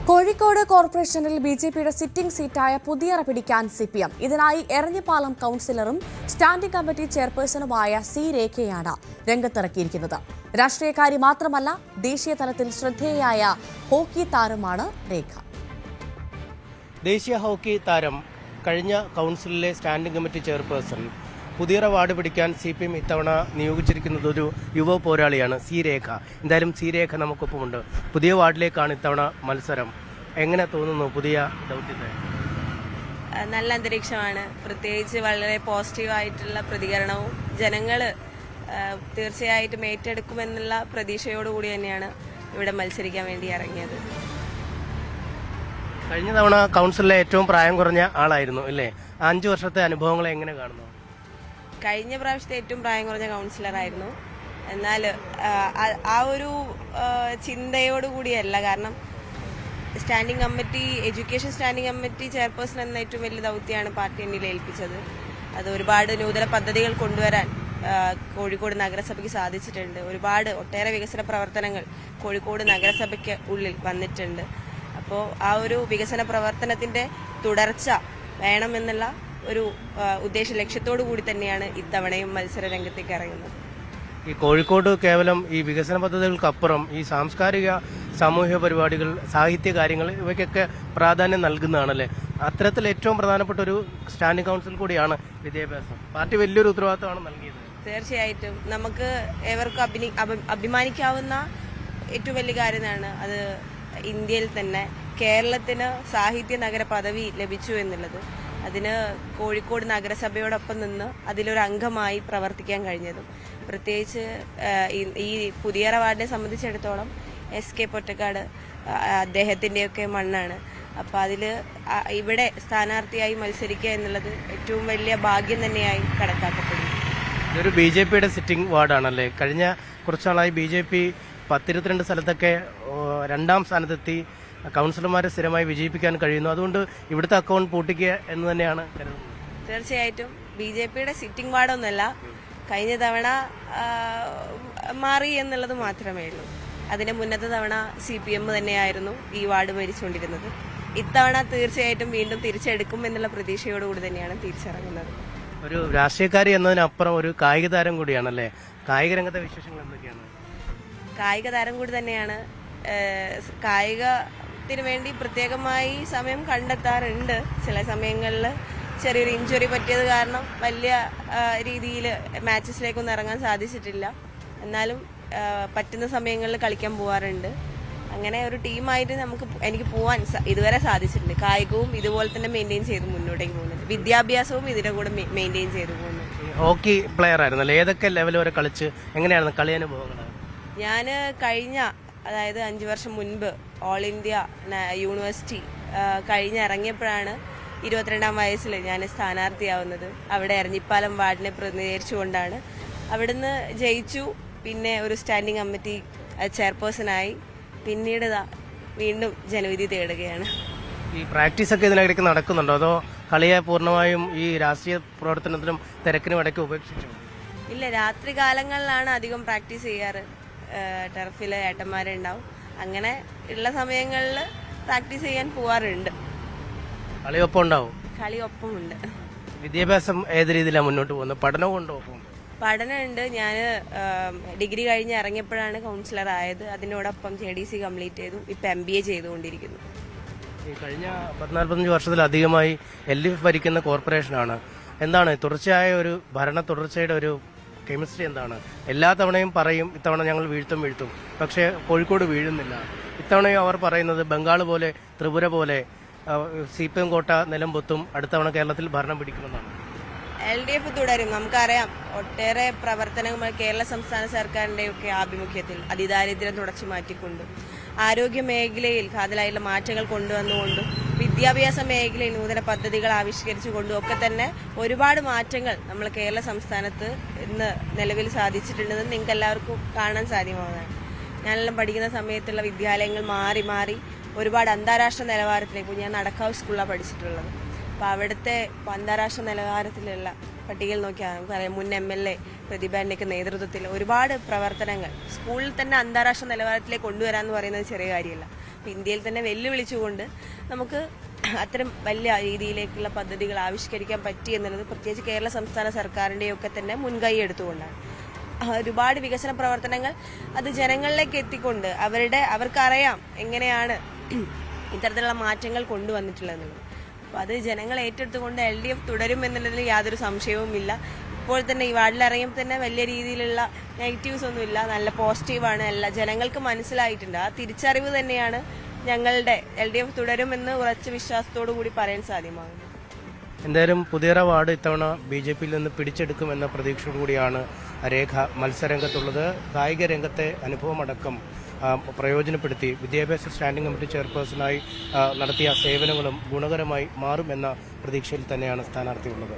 കോഴിക്കോട് കോർപ്പറേഷനിൽ ബിജെപിയുടെ സിറ്റിംഗ് സീറ്റായ പുതിയറ പിടിക്കാൻ സിപിഎം. ഇതിനായി എരഞ്ഞിപ്പാലം കൌൺസിലറും സ്റ്റാൻഡിംഗ് കമ്മിറ്റി ചെയർപേഴ്സണുമായ സി രേഖയാണ് രംഗത്തിറക്കിയിരിക്കുന്നത്. രാഷ്ട്രീയക്കാരി മാത്രമല്ല, ദേശീയ തലത്തിൽ ശ്രദ്ധേയയായ ഹോക്കി താരമാണ് രേഖ. ദേശീയ ഹോക്കി താരം, കഴിഞ്ഞ കൌൺസിലിലെ standing committee chairperson, Puthiyara ward പിടിക്കാൻ സിപിഎം ഇത്തവണ നിയോഗിച്ചിരിക്കുന്നത് ഒരു യുവ പോരാളിയാണ് സി രേഖ. എന്തായാലും സി രേഖ നമുക്കൊപ്പമുണ്ട്. പുതിയ വാർഡിലേക്കാണ് ഇത്തവണ മത്സരം. എങ്ങനെ തോന്നുന്നു പുതിയ ദൗത്യത്തെ? നല്ല അന്തരീക്ഷമാണ്. പ്രത്യേകിച്ച് വളരെ പോസിറ്റീവായിട്ടുള്ള പ്രതികരണവും ജനങ്ങൾ തീർച്ചയായിട്ടും ഏറ്റെടുക്കുമെന്നുള്ള പ്രതീക്ഷയോടുകൂടി തന്നെയാണ് ഇവിടെ മത്സരിക്കാൻ വേണ്ടി ഇറങ്ങിയത്. കഴിഞ്ഞ തവണ കൌൺസിലിലെ ഏറ്റവും പ്രായം കുറഞ്ഞ ആളായിരുന്നു അല്ലേ? 5 വർഷത്തെ അനുഭവങ്ങളെ എങ്ങനെ കാണുന്നു? കഴിഞ്ഞ പ്രാവശ്യത്തെ ഏറ്റവും പ്രായം കുറഞ്ഞ കൗൺസിലറായിരുന്നു. എന്നാൽ ആ ഒരു ചിന്തയോടുകൂടിയല്ല. കാരണം standing committee, education standing committee chairperson എന്ന ഏറ്റവും വലിയ ദൗത്യമാണ് പാർട്ടി എന്നിൽ ഏൽപ്പിച്ചത്. അത് ഒരുപാട് നൂതന പദ്ധതികൾ കൊണ്ടുവരാൻ കോഴിക്കോട് നഗരസഭയ്ക്ക് സാധിച്ചിട്ടുണ്ട്. ഒട്ടേറെ വികസന പ്രവർത്തനങ്ങൾ കോഴിക്കോട് നഗരസഭയ്ക്ക് ഉള്ളിൽ വന്നിട്ടുണ്ട്. അപ്പോൾ ആ ഒരു വികസന പ്രവർത്തനത്തിന്റെ തുടർച്ച വേണമെന്നുള്ള ഒരു ഉദ്ദേശ ലക്ഷ്യത്തോടു കൂടി തന്നെയാണ് ഇത്തവണയും മത്സര രംഗത്തേക്ക് ഇറങ്ങുന്നത്. ഈ കോഴിക്കോട് കേവലം ഈ വികസന പദ്ധതികൾക്കപ്പുറം ഈ സാംസ്കാരിക സാമൂഹിക പരിപാടികൾ, സാഹിത്യ കാര്യങ്ങൾ, ഇവയ്ക്കൊക്കെ പ്രാധാന്യം നൽകുന്നതാണല്ലേ? അത്തരത്തിൽ ഏറ്റവും പ്രധാനപ്പെട്ട ഒരു സ്റ്റാൻഡിംഗ് കൗൺസിൽ കൂടിയാണ് വിദ്യാഭ്യാസം. പാർട്ടി വലിയൊരു ഉത്തരവാദിത്തമാണ് നൽകിയത്. തീർച്ചയായിട്ടും നമുക്ക് ഏവർക്കും അഭിമാനിക്കാവുന്ന ഏറ്റവും വലിയ കാര്യമാണ് അത്. ഇന്ത്യയിൽ തന്നെ കേരളത്തിന് സാഹിത്യ നഗര പദവി ലഭിച്ചു എന്നുള്ളത്. അതിന് കോഴിക്കോട് നഗരസഭയോടൊപ്പം നിന്ന് അതിലൊരു അംഗമായി പ്രവർത്തിക്കാൻ കഴിഞ്ഞതും, പ്രത്യേകിച്ച് ഈ പുതിയറ വാർഡിനെ സംബന്ധിച്ചിടത്തോളം SK പൊറ്റക്കാട് അദ്ദേഹത്തിൻ്റെയൊക്കെ മണ്ണാണ്. അപ്പോൾ അതിൽ ഇവിടെ സ്ഥാനാർത്ഥിയായി മത്സരിക്കുക എന്നുള്ളത് ഏറ്റവും വലിയ ഭാഗ്യം തന്നെയായി കണക്കാക്കപ്പെടുന്നു. ഇതൊരു BJPയുടെ സിറ്റിംഗ് വാർഡാണല്ലേ? കഴിഞ്ഞ കുറച്ചാളായി BJP 22 സ്ഥലത്തൊക്കെ 2ാം സ്ഥാനത്തെത്തി കൗൺസിലർമാരെ സ്ഥിരമായി വിജയിപ്പിക്കാൻ കഴിയുന്നു. അതുകൊണ്ട് ഇവിടുത്തെ അക്കൗണ്ട് പൂട്ടിക്കുക എന്ന് തന്നെയാണ് കരുതുന്നത്. തീർച്ചയായിട്ടും BJPയുടെ സിറ്റിംഗ് വാർഡൊന്നുമല്ല. കഴിഞ്ഞ തവണ മാറി എന്നുള്ളത് മാത്രമേ ഉള്ളൂ. അതിന്റെ മുന്നത്തെ തവണ CPM തന്നെയായിരുന്നു ഈ വാർഡ് ഭരിച്ചുകൊണ്ടിരുന്നത്. ഇത്തവണ തീർച്ചയായിട്ടും വീണ്ടും തിരിച്ചെടുക്കും എന്നുള്ള പ്രതീക്ഷയോടുകൂടി തന്നെയാണ് തിരിച്ചിറങ്ങുന്നത്. ഒരു രാഷ്ട്രീയക്കാരി എന്നതിനപ്പുറം ഒരു കായിക താരം കൂടിയാണല്ലേ? കായിക രംഗത്തെ വിശേഷങ്ങൾ എന്തൊക്കെയാണ്? കായിക താരം കൂടി തന്നെയാണ്. കായികത്തിന് വേണ്ടി പ്രത്യേകമായി സമയം കണ്ടെത്താറുണ്ട്. ചില സമയങ്ങളിൽ ചെറിയൊരു ഇഞ്ചുറി പറ്റിയത് കാരണം വലിയ രീതിയിൽ മാച്ചസിലേക്കൊന്നും ഇറങ്ങാൻ സാധിച്ചിട്ടില്ല. എന്നാലും പറ്റുന്ന സമയങ്ങളിൽ കളിക്കാൻ പോകാറുണ്ട്. അങ്ങനെ ഒരു ടീമായിട്ട് എനിക്ക് പോകാൻ ഇതുവരെ സാധിച്ചിട്ടുണ്ട്. കായികവും ഇതുപോലെ തന്നെ മെയിൻറ്റെയിൻ ചെയ്ത് മുന്നോട്ടേക്ക് പോകുന്നുണ്ട്. വിദ്യാഭ്യാസവും ഇതിന്റെ കൂടെ മെയിൻറ്റെയിൻ ചെയ്ത് പോകുന്നു. ഹോക്കി പ്ലെയർ ആയിരുന്നല്ലേ? ഏതൊക്കെ ലെവൽ വരെ കളിച്ച്? എങ്ങനെയായിരുന്നു കളി അനുഭവങ്ങൾ? ഞാൻ അതായത് 5 വർഷം മുൻപ് ഓൾ ഇന്ത്യ യൂണിവേഴ്സിറ്റി ഇറങ്ങിയപ്പോഴാണ് 22ാം വയസ്സിൽ ഞാൻ സ്ഥാനാർത്ഥിയാവുന്നത്. അവിടെ എരഞ്ഞിപ്പാലം വാർഡിനെ പ്രതിനിധീകരിച്ചുകൊണ്ടാണ്. അവിടുന്ന് ജയിച്ചു. പിന്നെ ഒരു സ്റ്റാൻഡിംഗ് കമ്മിറ്റി ചെയർപേഴ്സണായി. പിന്നീട് വീണ്ടും ജനവിധി തേടുകയാണ്. ഈ പ്രാക്ടീസ് ഒക്കെ ഇതിനിടയ്ക്ക് നടക്കുന്നുണ്ടോ? അതോ കളിയെ പൂർണ്ണമായും ഈ രാഷ്ട്രീയ പ്രവർത്തനത്തിനും തിരക്കിനും ഇടയ്ക്ക് ഉപേക്ഷിച്ചു? ഇല്ല, രാത്രി കാലങ്ങളിലാണ് അധികം പ്രാക്ടീസ് ചെയ്യാറ്. ടർഫിൽ ഏട്ടന്മാരുണ്ടാവും. അങ്ങനെ ഉള്ള സമയങ്ങളിൽ പ്രാക്ടീസ് ചെയ്യാൻ പോവാറുണ്ട്. കളിയൊപ്പം ഉണ്ടാവും? കളിയൊപ്പമുണ്ട്. വിദ്യാഭ്യാസം ഏത് രീതിയിലാണ് മുന്നോട്ട് പോകുന്നത്? പഠനവും ഉണ്ടോ? പഠനമുണ്ട്. ഞാൻ ഡിഗ്രി കഴിഞ്ഞ് ഇറങ്ങിയപ്പോഴാണ് കൗൺസിലർ ആയത്. അതിനോടൊപ്പം JDC കംപ്ലീറ്റ് ചെയ്തു. ഇപ്പം MBA ചെയ്തുകൊണ്ടിരിക്കുന്നു. ഈ കഴിഞ്ഞ 14-15 വർഷത്തിലധികമായി LDF ഭരിക്കുന്ന കോർപ്പറേഷനാണ്. എന്താണ് തുടർച്ചയായ ഒരു ഭരണ തുടർച്ചയുടെ ഒരു കെമിസ്ട്രി എന്താണ്? എല്ലാ തവണയും പറയും ഇത്തവണ ഞങ്ങൾ വീഴ്ത്തും, പക്ഷേ കോഴിക്കോട് വീഴുന്നില്ല. ഇത്തവണയും അവർ പറയുന്നത് ബംഗാൾ പോലെ, ത്രിപുര പോലെ CPM കോട്ട നിലംപൊത്തും, അടുത്തവണ കേരളത്തിൽ ഭരണം പിടിക്കുമെന്നാണ്. LDF തുടരും. നമുക്കറിയാം, ഒട്ടേറെ പ്രവർത്തനങ്ങൾ കേരള സംസ്ഥാന സർക്കാരിന്റെയൊക്കെ ആഭിമുഖ്യത്തിൽ അതിദാരിദ്ര്യം തുടച്ചു മാറ്റിക്കൊണ്ടും, ആരോഗ്യ മേഖലയിൽ കാതലായുള്ള മാറ്റങ്ങൾ കൊണ്ടുവന്നുകൊണ്ടും, വിദ്യാഭ്യാസ മേഖലയിൽ നൂതന പദ്ധതികൾ ആവിഷ്കരിച്ചുകൊണ്ടും ഒക്കെ തന്നെ ഒരുപാട് മാറ്റങ്ങൾ നമ്മൾ കേരള സംസ്ഥാനത്ത് ഇന്ന് നിലവിൽ സാധിച്ചിട്ടുണ്ടെന്ന് നിങ്ങൾക്ക് എല്ലാവർക്കും കാണാൻ സാധ്യമാവുന്നതാണ്. ഞാനെല്ലാം പഠിക്കുന്ന സമയത്തുള്ള വിദ്യാലയങ്ങൾ മാറി ഒരുപാട് അന്താരാഷ്ട്ര നിലവാരത്തിലേക്ക്, ഞാൻ നടക്കാവ് സ്കൂളിലാണ് പഠിച്ചിട്ടുള്ളത്. അപ്പോൾ അവിടുത്തെ അന്താരാഷ്ട്ര നിലവാരത്തിലുള്ള പട്ടികയിൽ നോക്കിയാൽ നമുക്കറിയാം, മുൻ MLA പ്രതിഭേൻ്റെയൊക്കെ നേതൃത്വത്തിൽ ഒരുപാട് പ്രവർത്തനങ്ങൾ സ്കൂളിൽ തന്നെ അന്താരാഷ്ട്ര നിലവാരത്തിലേക്ക് കൊണ്ടുവരാമെന്ന് പറയുന്നത് ചെറിയ കാര്യമല്ല. ഇന്ത്യയിൽ തന്നെ വെല്ലുവിളിച്ചുകൊണ്ട് നമുക്ക് അത്തരം വലിയ രീതിയിലേക്കുള്ള പദ്ധതികൾ ആവിഷ്കരിക്കാൻ പറ്റി എന്നുള്ളത് പ്രത്യേകിച്ച് കേരള സംസ്ഥാന സർക്കാരിൻ്റെയൊക്കെ തന്നെ മുൻകൈ എടുത്തുകൊണ്ടാണ്. ഒരുപാട് വികസന പ്രവർത്തനങ്ങൾ അത് ജനങ്ങളിലേക്ക് എത്തിക്കൊണ്ട് അവർക്കറിയാം എങ്ങനെയാണ് ഇത്തരത്തിലുള്ള മാറ്റങ്ങൾ കൊണ്ടുവന്നിട്ടുള്ളതെന്നുള്ളത്. അപ്പോൾ അത് ജനങ്ങൾ ഏറ്റെടുത്തുകൊണ്ട് LDF തുടരും എന്നുള്ളതിൽ യാതൊരു സംശയവുമില്ല. ഇപ്പോൾ തന്നെ ഈ വാർഡിലിറങ്ങിയപ്പോൾ തന്നെ വലിയ രീതിയിലുള്ള നെഗറ്റീവ്സ് ഒന്നുമില്ല, നല്ല പോസിറ്റീവാണ്. എല്ലാ ജനങ്ങൾക്ക് മനസ്സിലായിട്ടുണ്ട്. ആ തിരിച്ചറിവ് തന്നെയാണ് ഞങ്ങളുടെ LDF തുടരുമെന്ന് ഉറച്ച വിശ്വാസത്തോടു കൂടി പറയാൻ സാധ്യമാകുന്നത്. എന്തായാലും പുതിയറ വാർഡ് ഇത്തവണ BJPയിൽ നിന്ന് പിടിച്ചെടുക്കുമെന്ന പ്രതീക്ഷയോടു കൂടിയാണ് രേഖ മത്സരരംഗത്തുള്ളത്. കായിക രംഗത്തെ അനുഭവമടക്കം പ്രയോജനപ്പെടുത്തി വിദ്യാഭ്യാസ സ്റ്റാൻഡിംഗ് കമ്മിറ്റി ചെയർപേഴ്സണായി നടത്തിയ സേവനങ്ങളും ഗുണകരമായി മാറുമെന്ന പ്രതീക്ഷയിൽ തന്നെയാണ് സ്ഥാനാർത്ഥിയുള്ളത്.